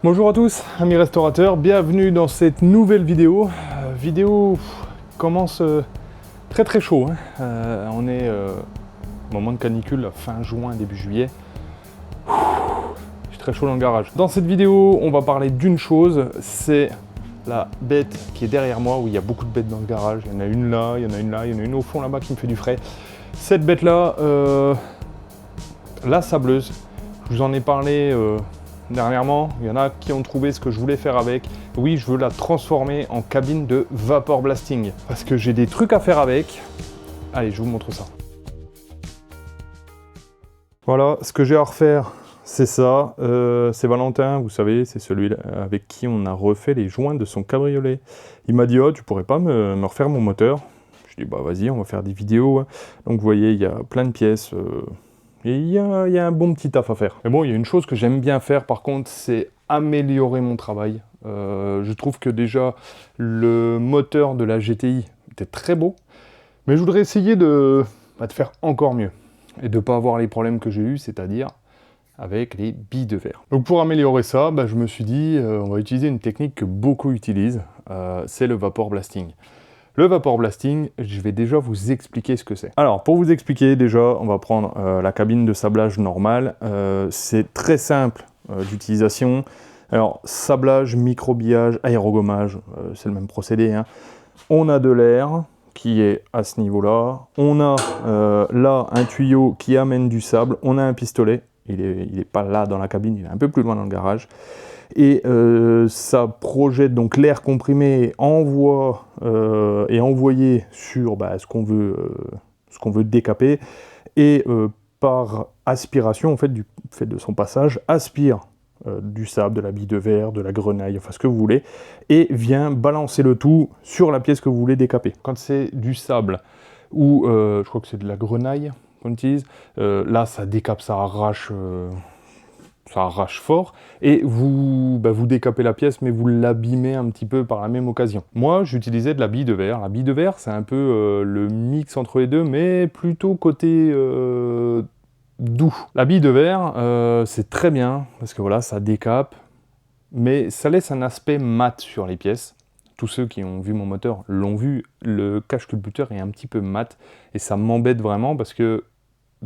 Bonjour à tous, amis restaurateurs, bienvenue dans cette nouvelle vidéo. Vidéo commence très chaud, hein. On est au moment de canicule, fin juin, début juillet. Je suis très chaud dans le garage. Dans cette vidéo, on va parler d'une chose, c'est la bête qui est derrière moi, où il y a beaucoup de bêtes dans le garage. Il y en a une là, il y en a une là, il y en a une au fond là-bas qui me fait du frais. Cette bête-là, la sableuse, je vous en ai parlé dernièrement, il y en a qui ont trouvé ce que je voulais faire avec. Oui, je veux la transformer en cabine de vapor blasting. Parce que j'ai des trucs à faire avec. Allez, je vous montre ça. Voilà, ce que j'ai à refaire, c'est ça. C'est Valentin, vous savez, c'est celui avec qui on a refait les joints de son cabriolet. Il m'a dit, oh, tu pourrais pas me refaire mon moteur? Je dis, bah vas-y, on va faire des vidéos. Donc vous voyez, il y a plein de pièces. Et il y a un bon petit taf à faire. Mais bon, il y a une chose que j'aime bien faire par contre, c'est améliorer mon travail. Je trouve que déjà, le moteur de la GTI était très beau, mais je voudrais essayer de faire encore mieux. Et de ne pas avoir les problèmes que j'ai eus, c'est-à-dire avec les billes de verre. Donc pour améliorer ça, je me suis dit, on va utiliser une technique que beaucoup utilisent, c'est le vapor blasting. Le vapor blasting, je vais déjà vous expliquer ce que c'est. Alors, pour vous expliquer, déjà, on va prendre la cabine de sablage normale. C'est très simple d'utilisation. Alors, sablage, microbillage, aérogommage, c'est le même procédé, hein. On a de l'air qui est à ce niveau-là. On a là un tuyau qui amène du sable. On a un pistolet. Il est pas là dans la cabine, il est un peu plus loin dans le garage. Et ça projette donc l'air comprimé et envoyé sur ce qu'on veut décaper, et par aspiration, en fait, du fait de son passage, aspire du sable, de la bille de verre, de la grenaille, enfin ce que vous voulez, et vient balancer le tout sur la pièce que vous voulez décaper. Quand c'est du sable ou je crois que c'est de la grenaille qu'on utilise, là ça décape, ça arrache fort, et vous décapez la pièce, mais vous l'abîmez un petit peu par la même occasion. Moi, j'utilisais de la bille de verre. La bille de verre, c'est un peu le mix entre les deux, mais plutôt côté doux. La bille de verre, c'est très bien, parce que voilà, ça décape, mais ça laisse un aspect mat sur les pièces. Tous ceux qui ont vu mon moteur l'ont vu, le cache-culbuteur est un petit peu mat, et ça m'embête vraiment, parce que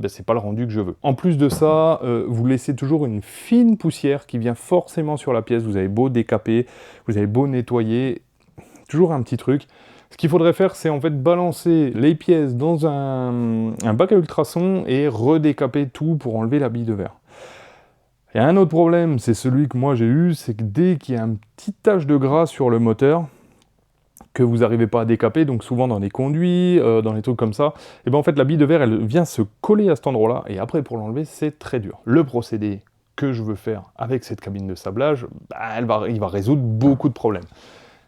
c'est pas le rendu que je veux. En plus de ça, vous laissez toujours une fine poussière qui vient forcément sur la pièce. Vous avez beau décaper, vous avez beau nettoyer, toujours un petit truc. Ce qu'il faudrait faire, c'est en fait balancer les pièces dans un bac à ultrasons et redécaper tout pour enlever la bille de verre. Il y a un autre problème, c'est celui que moi j'ai eu, c'est que dès qu'il y a un petit tache de gras sur le moteur, que vous n'arrivez pas à décaper, donc souvent dans les conduits, dans les trucs comme ça, et en fait la bille de verre, elle vient se coller à cet endroit-là, et après pour l'enlever, c'est très dur. Le procédé que je veux faire avec cette cabine de sablage, il va résoudre beaucoup de problèmes.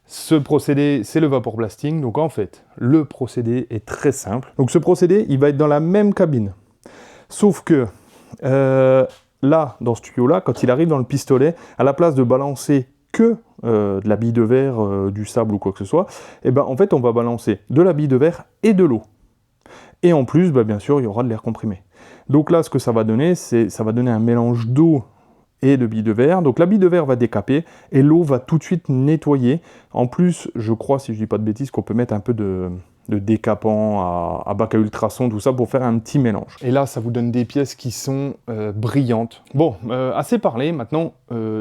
Ce procédé, c'est le vapor blasting, donc en fait, le procédé est très simple. Donc ce procédé, il va être dans la même cabine, sauf que là, dans ce tuyau-là, quand il arrive dans le pistolet, à la place de balancer que de la bille de verre, du sable ou quoi que ce soit, en fait on va balancer de la bille de verre et de l'eau. Et en plus, bien sûr, il y aura de l'air comprimé. Donc là, ce que ça va donner, ça va donner un mélange d'eau et de bille de verre. Donc la bille de verre va décaper et l'eau va tout de suite nettoyer. En plus, je crois, si je dis pas de bêtises, qu'on peut mettre un peu de décapant à bac à ultrasons, tout ça, pour faire un petit mélange. Et là, ça vous donne des pièces qui sont brillantes. Bon, assez parlé, maintenant,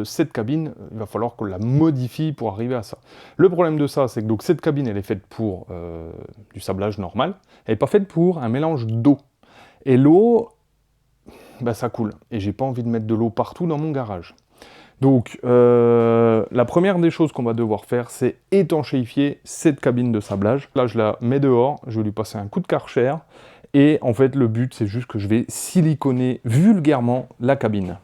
cette cabine, il va falloir qu'on la modifie pour arriver à ça. Le problème de ça, c'est que donc, cette cabine, elle est faite pour du sablage normal, elle n'est pas faite pour un mélange d'eau. Et l'eau, ça coule. Et j'ai pas envie de mettre de l'eau partout dans mon garage. Donc, la première des choses qu'on va devoir faire, c'est étanchéifier cette cabine de sablage. Là, je la mets dehors, je vais lui passer un coup de Karcher, et en fait, le but, c'est juste que je vais siliconer vulgairement la cabine.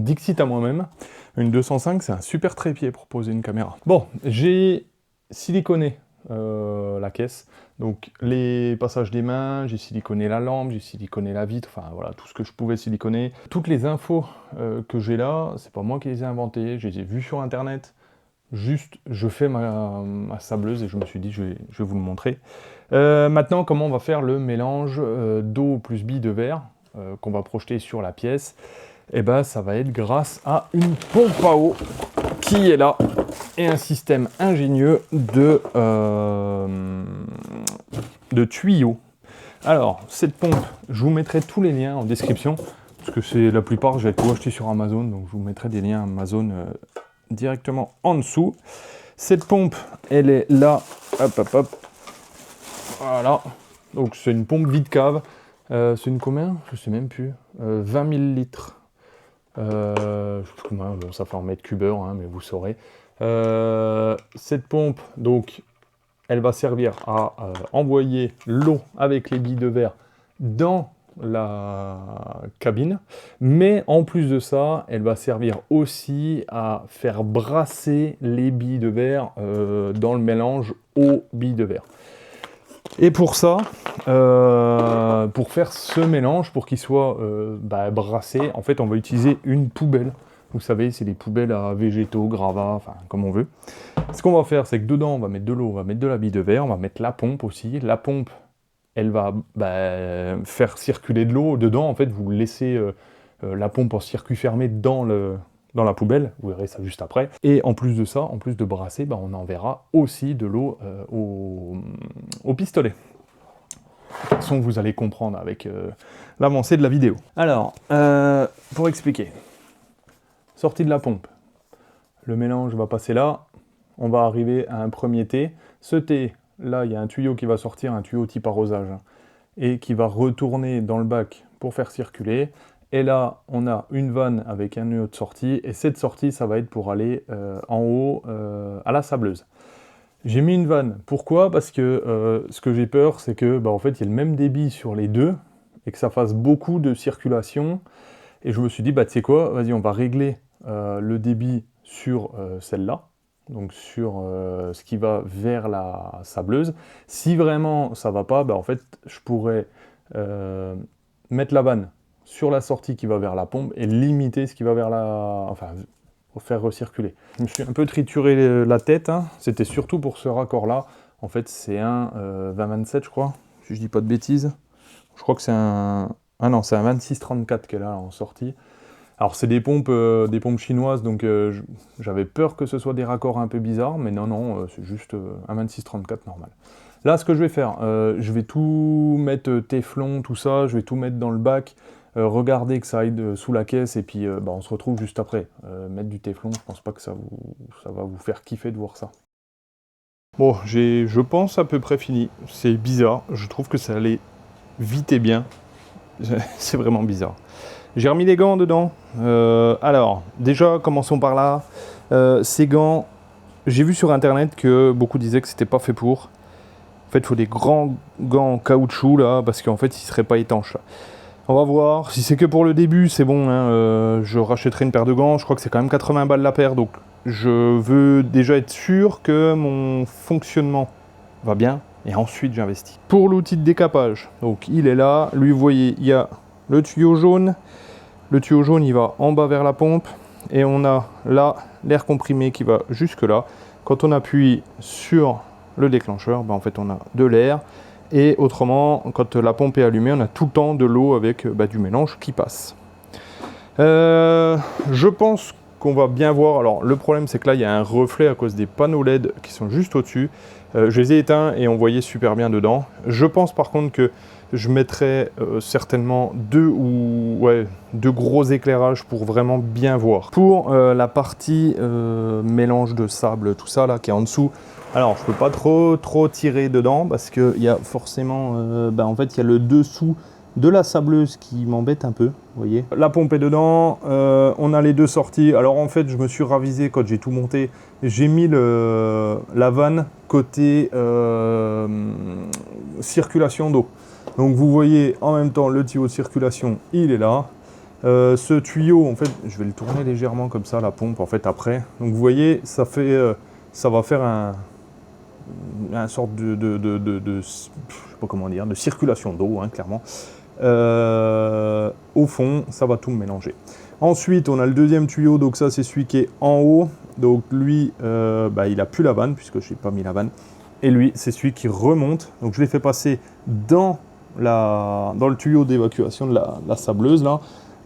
Dixit à moi-même, une 205, c'est un super trépied pour poser une caméra. Bon, j'ai siliconé la caisse, donc les passages des mains, j'ai siliconé la lampe, j'ai siliconé la vitre, enfin voilà, tout ce que je pouvais siliconer. Toutes les infos que j'ai là, c'est pas moi qui les ai inventées, je les ai vues sur internet. Juste, je fais ma sableuse et je me suis dit, je vais vous le montrer. Maintenant, comment on va faire le mélange d'eau plus billes de verre qu'on va projeter sur la pièce? Et ben, ça va être grâce à une pompe à eau qui est là et un système ingénieux de tuyaux. Alors, cette pompe, je vous mettrai tous les liens en description, parce que c'est la plupart, j'ai tout acheté sur Amazon, donc je vous mettrai des liens Amazon directement en dessous. Cette pompe, elle est là, hop, hop, hop, voilà. Donc c'est une pompe vide cave. C'est une combien? Je sais même plus. 20 000 litres. Je sais plus combien, bon, ça fait en mètre cubeur, hein, mais vous saurez. Cette pompe, donc, elle va servir à envoyer l'eau avec les billes de verre dans la cabine, mais en plus de ça, elle va servir aussi à faire brasser les billes de verre dans le mélange aux billes de verre. Et pour ça, pour faire ce mélange, pour qu'il soit brassé, en fait, on va utiliser une poubelle. Vous savez, c'est des poubelles à végétaux, gravats, enfin, comme on veut. Ce qu'on va faire, c'est que dedans, on va mettre de l'eau, on va mettre de la bille de verre, on va mettre la pompe aussi. La pompe, elle va faire circuler de l'eau. Dedans, en fait, vous laissez la pompe en circuit fermé dans la poubelle, vous verrez ça juste après. Et en plus de ça, en plus de brasser, on enverra aussi de l'eau au pistolet. De toute façon, vous allez comprendre avec l'avancée de la vidéo. Alors, pour expliquer, sortie de la pompe, le mélange va passer là, on va arriver à un premier T. Ce T, là, il y a un tuyau qui va sortir, un tuyau type arrosage, et qui va retourner dans le bac pour faire circuler. Et là, on a une vanne avec un nœud de sortie, et cette sortie, ça va être pour aller en haut à la sableuse. J'ai mis une vanne. Pourquoi? Parce que ce que j'ai peur, c'est que en fait, il y a le même débit sur les deux, et que ça fasse beaucoup de circulation. Et je me suis dit, tu sais quoi, vas-y, on va régler le débit sur celle-là, donc sur ce qui va vers la sableuse. Si vraiment ça va pas, en fait, je pourrais mettre la vanne sur la sortie qui va vers la pompe et limiter ce qui va vers la... enfin, pour faire recirculer. Je me suis un peu trituré la tête, hein. C'était surtout pour ce raccord-là. En fait, c'est un 20-27, je crois, si je dis pas de bêtises. Je crois que c'est un... Ah non, c'est un 26-34 qu'elle a en sortie. Alors, c'est des pompes chinoises, donc j'avais peur que ce soit des raccords un peu bizarres, mais non, c'est juste un 26-34 normal. Là, ce que je vais faire, je vais tout mettre téflon, tout ça, je vais tout mettre dans le bac, regarder que ça aille sous la caisse, et puis on se retrouve juste après. Mettre du téflon, je pense pas que ça va vous faire kiffer de voir ça. Bon, je pense, à peu près fini. C'est bizarre, je trouve que ça allait vite et bien. C'est vraiment bizarre. J'ai remis les gants dedans. Alors, déjà, commençons par là. Ces gants, j'ai vu sur internet que beaucoup disaient que c'était pas fait pour. En fait, il faut des grands gants en caoutchouc là, parce qu'en fait, ils seraient pas étanches. On va voir. Si c'est que pour le début, c'est bon. Hein, je rachèterai une paire de gants. Je crois que c'est quand même 80 balles la paire. Donc, je veux déjà être sûr que mon fonctionnement va bien. Et ensuite, j'investis. Pour l'outil de décapage, donc il est là. Lui, vous voyez, il y a le tuyau jaune. Le tuyau jaune, il va en bas vers la pompe. Et on a là l'air comprimé qui va jusque là. Quand on appuie sur le déclencheur, en fait, on a de l'air. Et autrement, quand la pompe est allumée, on a tout le temps de l'eau avec du mélange qui passe. Je pense qu'on va bien voir. Alors, le problème, c'est que là, il y a un reflet à cause des panneaux LED qui sont juste au-dessus. Je les ai éteints et on voyait super bien dedans. Je pense par contre que je mettrai certainement deux gros éclairages pour vraiment bien voir. Pour la partie mélange de sable, tout ça là qui est en dessous, alors je peux pas trop tirer dedans parce qu'il y a forcément, en fait il y a le dessous de la sableuse qui m'embête un peu, vous voyez. La pompe est dedans, on a les deux sorties. Alors en fait je me suis ravisé quand j'ai tout monté, j'ai mis la vanne côté circulation d'eau. Donc vous voyez en même temps le tuyau de circulation, il est là. Ce tuyau, en fait, je vais le tourner légèrement comme ça, la pompe, en fait, après. Donc vous voyez, ça va faire un sorte je sais pas comment dire, de circulation d'eau, hein, clairement. Au fond, ça va tout mélanger. Ensuite, on a le deuxième tuyau, donc ça c'est celui qui est en haut. Donc lui, il n'a plus la vanne, puisque je n'ai pas mis la vanne. Et lui, c'est celui qui remonte. Donc je l'ai fait passer dans le tuyau d'évacuation de la sableuse, là.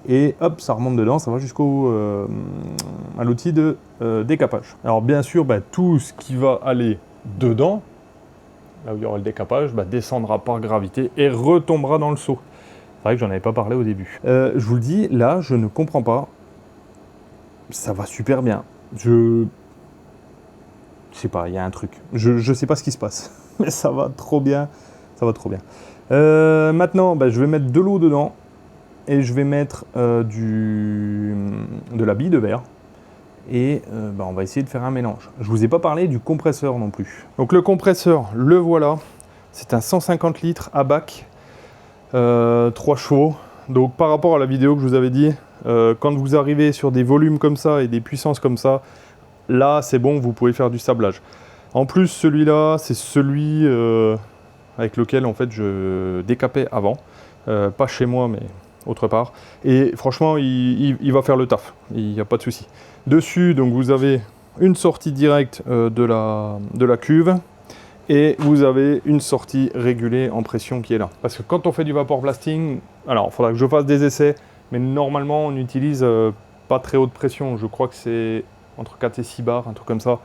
Et hop, ça remonte dedans, ça va à l'outil de décapage. Alors bien sûr, tout ce qui va aller dedans, là où il y aura le décapage, descendra par gravité et retombera dans le seau. C'est vrai que j'en avais pas parlé au début. Je vous le dis, là, je ne comprends pas. Ça va super bien. Je sais pas, il y a un truc. Je sais pas ce qui se passe, mais ça va trop bien. Ça va trop bien. Maintenant, je vais mettre de l'eau dedans et je vais mettre de la bille de verre. Et on va essayer de faire un mélange. Je vous ai pas parlé du compresseur non plus. Donc le compresseur, le voilà. C'est un 150 litres à bac. 3 chevaux. Donc par rapport à la vidéo que je vous avais dit, quand vous arrivez sur des volumes comme ça et des puissances comme ça, là c'est bon, vous pouvez faire du sablage. En plus celui-là, c'est celui avec lequel en fait je décapais avant. Pas chez moi mais autre part. Et franchement il va faire le taf, il n'y a pas de souci. Dessus donc vous avez une sortie directe de la cuve. Et vous avez une sortie régulée en pression qui est là. Parce que quand on fait du vapor blasting, alors il faudra que je fasse des essais, mais normalement on n'utilise pas très haute pression. Je crois que c'est entre 4 et 6 bars, un truc comme ça.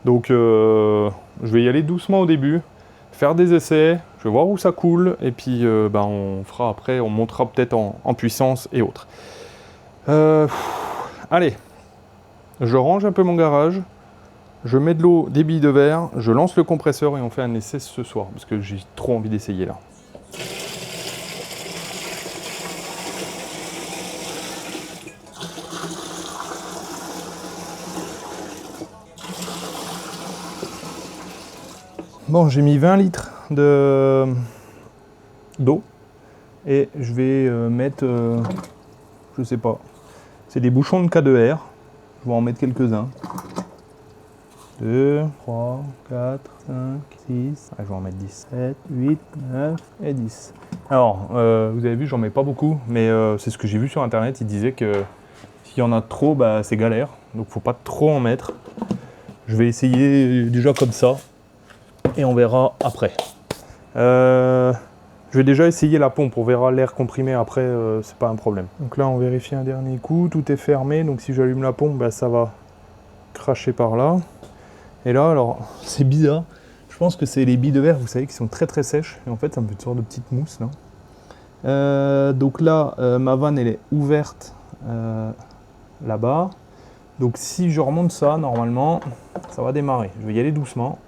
Donc je vais y aller doucement au début, faire des essais, je vais voir où ça coule, et puis on fera après, on montera peut-être en puissance et autres. Allez, je range un peu mon garage. Je mets de l'eau, des billes de verre, je lance le compresseur et on fait un essai ce soir, parce que j'ai trop envie d'essayer là. Bon, j'ai mis 20 litres d'eau et je vais mettre, je sais pas, c'est des bouchons de K2R, je vais en mettre quelques-uns. 2, 3, 4, 5, 6, je vais en mettre 10, 7, 8, 9 et 10. Alors, vous avez vu, j'en mets pas beaucoup, mais c'est ce que j'ai vu sur internet, il disait que s'il y en a trop, c'est galère, donc faut pas trop en mettre. Je vais essayer déjà comme ça, et on verra après. Je vais déjà essayer la pompe, on verra l'air comprimé après, c'est pas un problème. Donc là, on vérifie un dernier coup, tout est fermé, donc si j'allume la pompe, ça va cracher par là. Et là, alors, c'est bizarre. Je pense que c'est les billes de verre, vous savez, qui sont très très sèches. Et en fait, ça me fait une sorte de petite mousse, là. Donc là, ma vanne, elle est ouverte là-bas. Donc si je remonte ça, normalement, ça va démarrer. Je vais y aller doucement.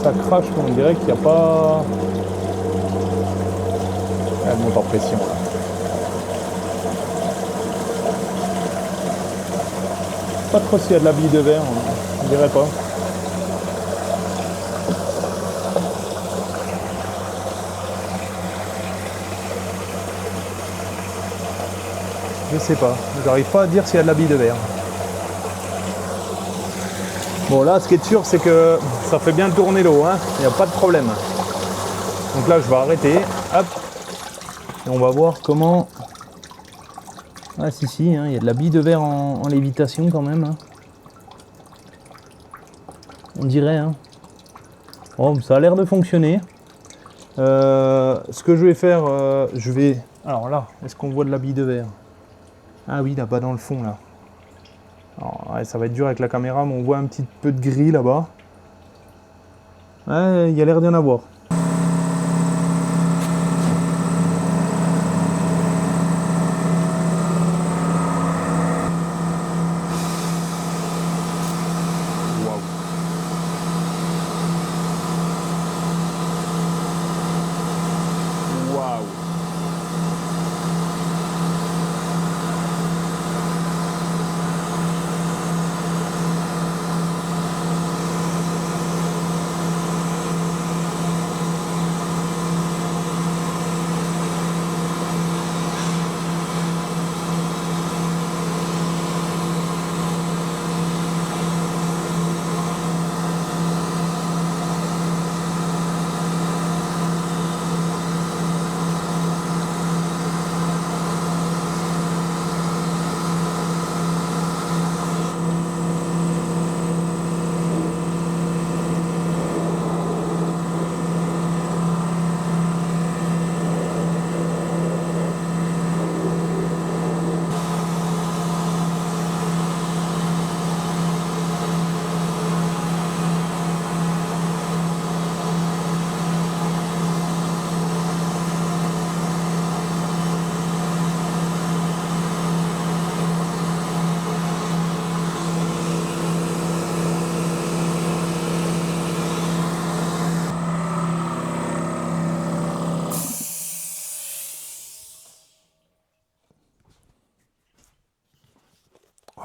Ça crache, mais on dirait qu'il n'y a pas... Elle monte en pression là. Pas trop s'il y a de la bille de verre, on dirait pas. Je sais pas, j'arrive pas à dire s'il y a de la bille de verre. Bon là, ce qui est sûr, c'est que ça fait bien tourner l'eau, hein. Il n'y a pas de problème. Donc là, je vais arrêter, hop, et on va voir comment... Ah si, hein, il y a de la bille de verre en lévitation quand même. Hein. On dirait, hein. Bon, ça a l'air de fonctionner. Ce que je vais faire, je vais... Alors là, est-ce qu'on voit de la bille de verre? Ah oui, là-bas dans le fond, là. Alors, ouais, ça va être dur avec la caméra, mais on voit un petit peu de gris là-bas. Ouais, il y a l'air d'y en avoir.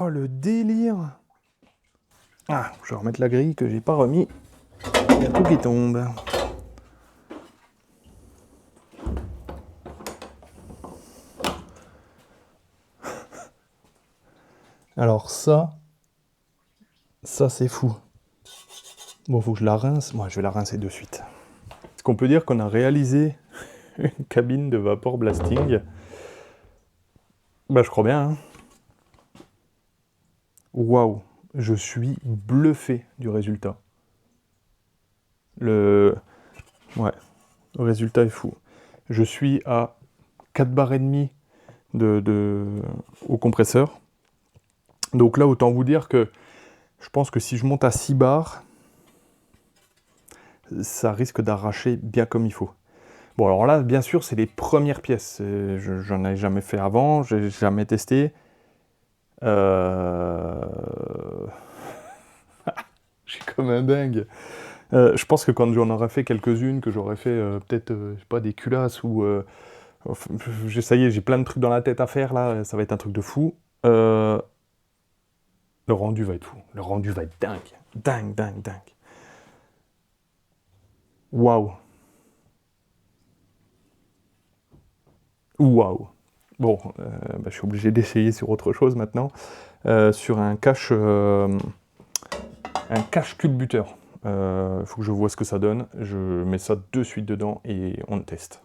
Oh, le délire! Ah, je vais remettre la grille que j'ai pas remis. Il y a tout qui tombe. Alors ça c'est fou. Bon, faut que je la rince. Moi, je vais la rincer de suite. Est-ce qu'on peut dire qu'on a réalisé une cabine de vapor blasting? Bah, je crois bien, hein. Waouh, je suis bluffé du résultat. Ouais, le résultat est fou. Je suis à 4 bars et demi au compresseur. Donc là, autant vous dire que je pense que si je monte à 6 bars, ça risque d'arracher bien comme il faut. Bon, alors là, bien sûr, c'est les premières pièces. J'en ai jamais fait avant, j'ai jamais testé. Je suis comme un dingue. Je pense que quand j'en aurais fait quelques-unes, que j'aurais fait peut-être, je sais pas, des culasses ou... ça y est, j'ai plein de trucs dans la tête à faire, là, ça va être un truc de fou. Le rendu va être fou. Le rendu va être dingue. Dingue, dingue, dingue. Waouh. Waouh. Bon, bah, je suis obligé d'essayer sur autre chose maintenant. Sur un cache culbuteur. Faut que je vois ce que ça donne. Je mets ça de suite dedans et on le teste.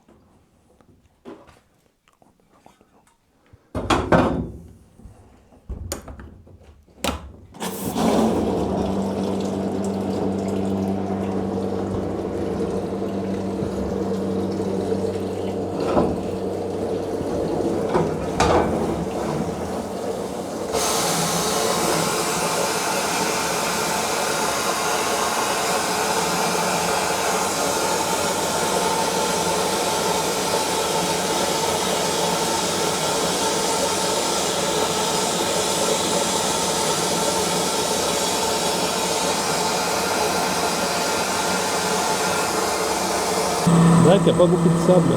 C'est vrai qu'il n'y a pas beaucoup de sable.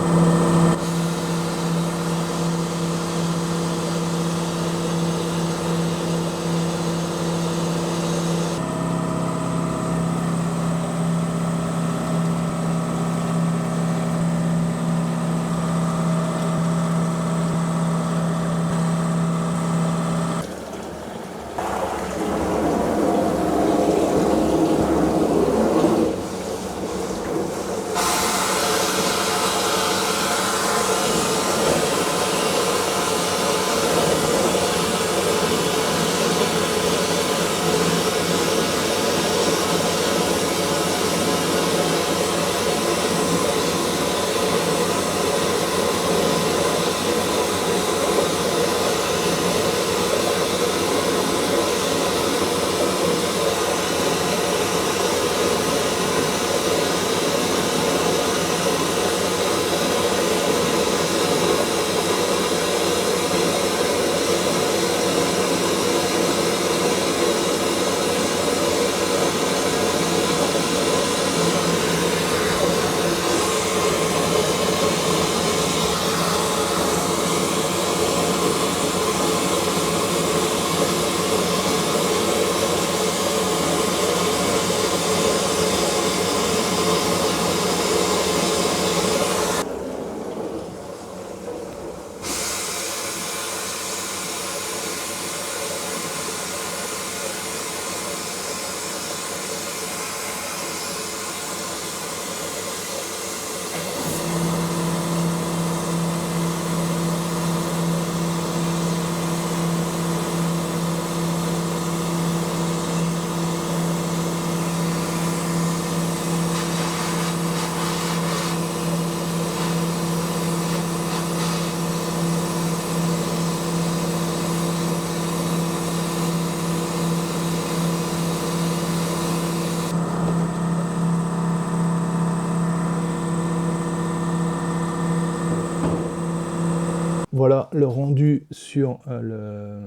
Voilà le rendu sur le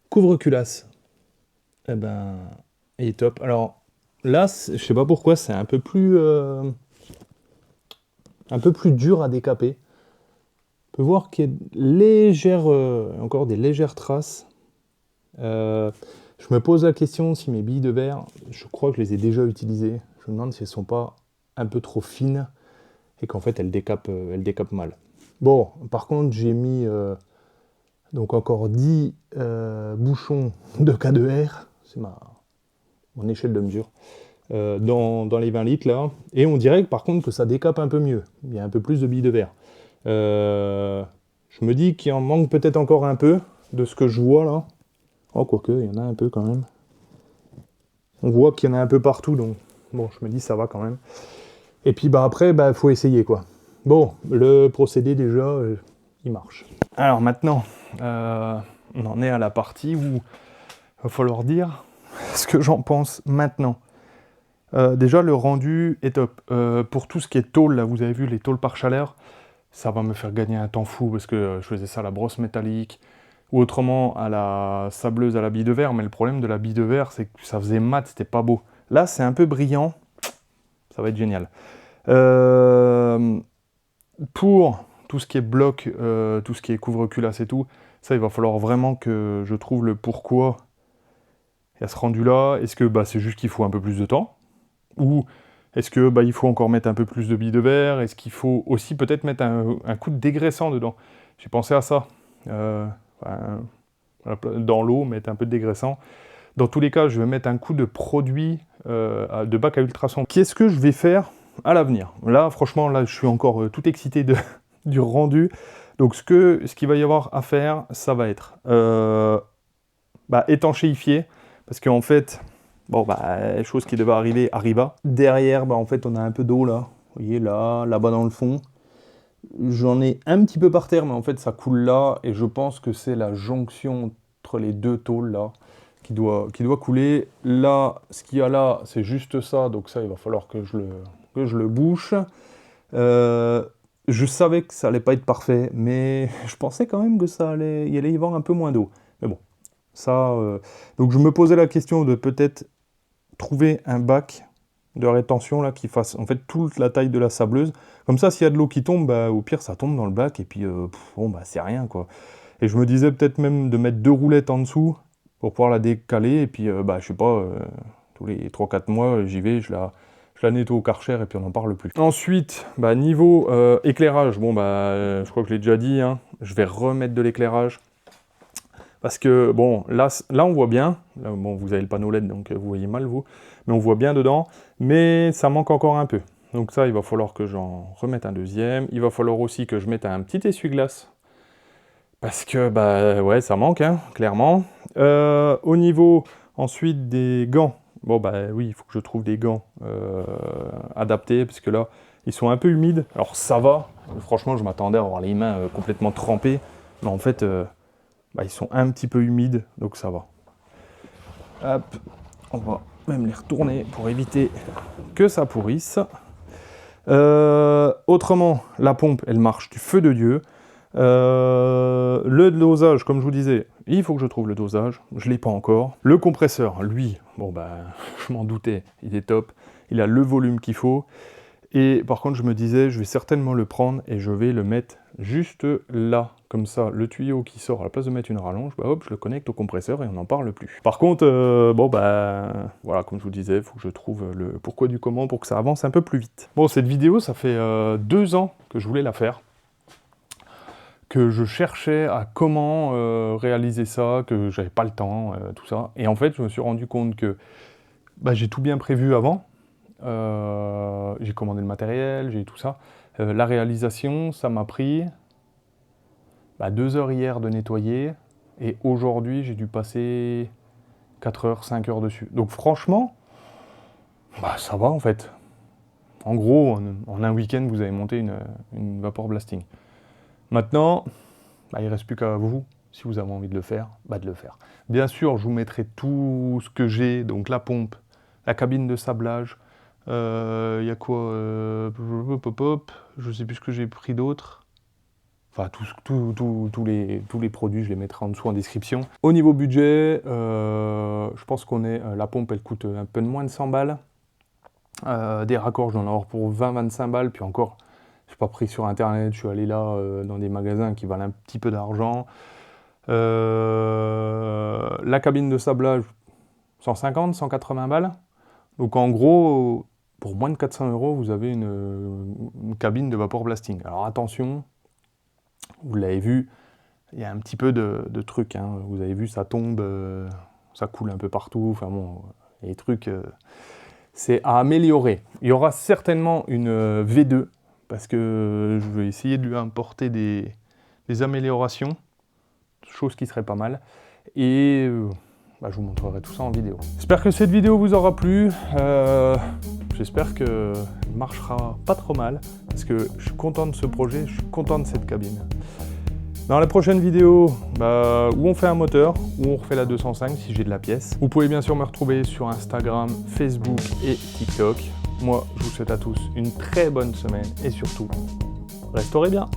couvre-culasse. Eh ben, il est top. Alors là, je sais pas pourquoi, c'est un peu plus dur à décaper. On peut voir qu'il y a encore des légères traces. Je me pose la question si mes billes de verre, je crois que je les ai déjà utilisées. Je me demande si elles sont pas un peu trop fines et qu'en fait elles décapent mal. Bon, par contre j'ai mis donc encore 10 bouchons de K2R, c'est mon échelle de mesure, dans les 20 litres là, et on dirait que par contre que ça décape un peu mieux, il y a un peu plus de billes de verre. Je me dis qu'il en manque peut-être encore un peu de ce que je vois là. Oh, quoique, il y en a un peu quand même. On voit qu'il y en a un peu partout, donc bon, je me dis ça va quand même. Et puis bah après, bah faut essayer quoi. Bon, le procédé déjà, il marche. Alors maintenant, on en est à la partie où il va falloir dire ce que j'en pense maintenant. Déjà, le rendu est top. Pour tout ce qui est tôle, là, vous avez vu les tôles par chaleur, ça va me faire gagner un temps fou parce que je faisais ça à la brosse métallique ou autrement à la sableuse à la bille de verre. Mais le problème de la bille de verre, c'est que ça faisait mat, c'était pas beau. Là, c'est un peu brillant, ça va être génial. Pour tout ce qui est bloc, tout ce qui est couvre-culasse et tout, ça, il va falloir vraiment que je trouve le pourquoi il y a ce rendu-là. Est-ce que bah, c'est juste qu'il faut un peu plus de temps? Ou est-ce que bah, il faut encore mettre un peu plus de billes de verre? Est-ce qu'il faut aussi peut-être mettre un coup de dégraissant dedans? J'ai pensé à ça. Enfin, dans l'eau, mettre un peu de dégraissant. Dans tous les cas, je vais mettre un coup de produit de bac à ultrasons. Qu'est-ce que je vais faire à l'avenir? Là, franchement, là, je suis encore tout excité du rendu. Donc, ce qu'il va y avoir à faire, ça va être étanchéifier. Parce qu'en fait, bon, bah, chose qui devait arriver, arriva. Derrière, bah, en fait, on a un peu d'eau, là. Vous voyez, là-bas dans le fond. J'en ai un petit peu par terre, mais en fait, ça coule là. Et je pense que c'est la jonction entre les deux tôles, là, qui doit couler. Là, ce qu'il y a là, c'est juste ça. Donc ça, il va falloir que je le bouche. Je savais que ça allait pas être parfait, mais je pensais quand même que il allait y avoir un peu moins d'eau. Mais bon, ça... Donc je me posais la question de peut-être trouver un bac de rétention là qui fasse en fait toute la taille de la sableuse. Comme ça, s'il y a de l'eau qui tombe, bah, au pire, ça tombe dans le bac et puis bon, bah, c'est rien quoi. Et je me disais peut-être même de mettre 2 roulettes en dessous pour pouvoir la décaler et puis bah, je sais pas, tous les 3-4 mois, j'y vais, je la nettoie au Karcher et puis on n'en parle plus. Ensuite, bah, niveau éclairage, bon bah je crois que je l'ai déjà dit, hein, je vais remettre de l'éclairage. Parce que, bon, là on voit bien. Là, bon, vous avez le panneau LED, donc vous voyez mal, vous. Mais on voit bien dedans. Mais ça manque encore un peu. Donc ça, il va falloir que j'en remette un deuxième. Il va falloir aussi que je mette un petit essuie-glace. Parce que, bah, ouais, ça manque, hein, clairement. Au niveau, ensuite, des gants. Bon, bah oui, il faut que je trouve des gants adaptés. Parce que là, ils sont un peu humides. Alors, ça va. Franchement, je m'attendais à avoir les mains complètement trempées. Mais en fait... bah, ils sont un petit peu humides, donc ça va. Hop, on va même les retourner pour éviter que ça pourrisse. Autrement, la pompe, elle marche du feu de Dieu. Le dosage, comme je vous disais, il faut que je trouve le dosage. Je ne l'ai pas encore. Le compresseur, lui, bon bah, je m'en doutais, il est top. Il a le volume qu'il faut. Et par contre, je me disais, je vais certainement le prendre et je vais le mettre juste là. Comme ça, le tuyau qui sort, à la place de mettre une rallonge, bah hop, je le connecte au compresseur et on n'en parle plus. Par contre, bon bah, voilà, comme je vous disais, il faut que je trouve le pourquoi du comment pour que ça avance un peu plus vite. Bon, cette vidéo, ça fait 2 ans que je voulais la faire, que je cherchais à comment réaliser ça, que j'avais pas le temps, tout ça. Et en fait, je me suis rendu compte que bah, j'ai tout bien prévu avant. J'ai commandé le matériel, j'ai tout ça. La réalisation, ça m'a pris 2 heures hier de nettoyer, et aujourd'hui j'ai dû passer 4 heures, 5 heures dessus. Donc franchement, bah ça va en fait. En gros, en un week-end, vous avez monté une vapor blasting. Maintenant, il ne reste plus qu'à vous, si vous avez envie de le faire, de le faire. Bien sûr, je vous mettrai tout ce que j'ai, donc la pompe, la cabine de sablage, y a quoi je sais plus ce que j'ai pris d'autre. Enfin, tous les produits, je les mettrai en dessous en description. Au niveau budget, je pense qu'on est... la pompe, elle coûte un peu moins de 100 balles. Des raccords, je dois en avoir pour 20-25 balles. Puis encore, je n'ai pas pris sur Internet, je suis allé là dans des magasins qui valent un petit peu d'argent. La cabine de sablage, 150, 180 balles. Donc en gros, pour moins de 400 €, vous avez une cabine de vapor blasting. Alors attention, vous l'avez vu, il y a un petit peu de trucs. Hein. Vous avez vu, ça tombe, ça coule un peu partout. Enfin bon, les trucs, c'est à améliorer. Il y aura certainement une V2, parce que je vais essayer de lui apporter des améliorations, chose qui serait pas mal. Et je vous montrerai tout ça en vidéo. J'espère que cette vidéo vous aura plu. J'espère qu'elle marchera pas trop mal, parce que je suis content de ce projet, je suis content de cette cabine. Dans la prochaine vidéo, où on fait un moteur, où on refait la 205 si j'ai de la pièce. Vous pouvez bien sûr me retrouver sur Instagram, Facebook et TikTok. Moi, je vous souhaite à tous une très bonne semaine et surtout, restaurez bien.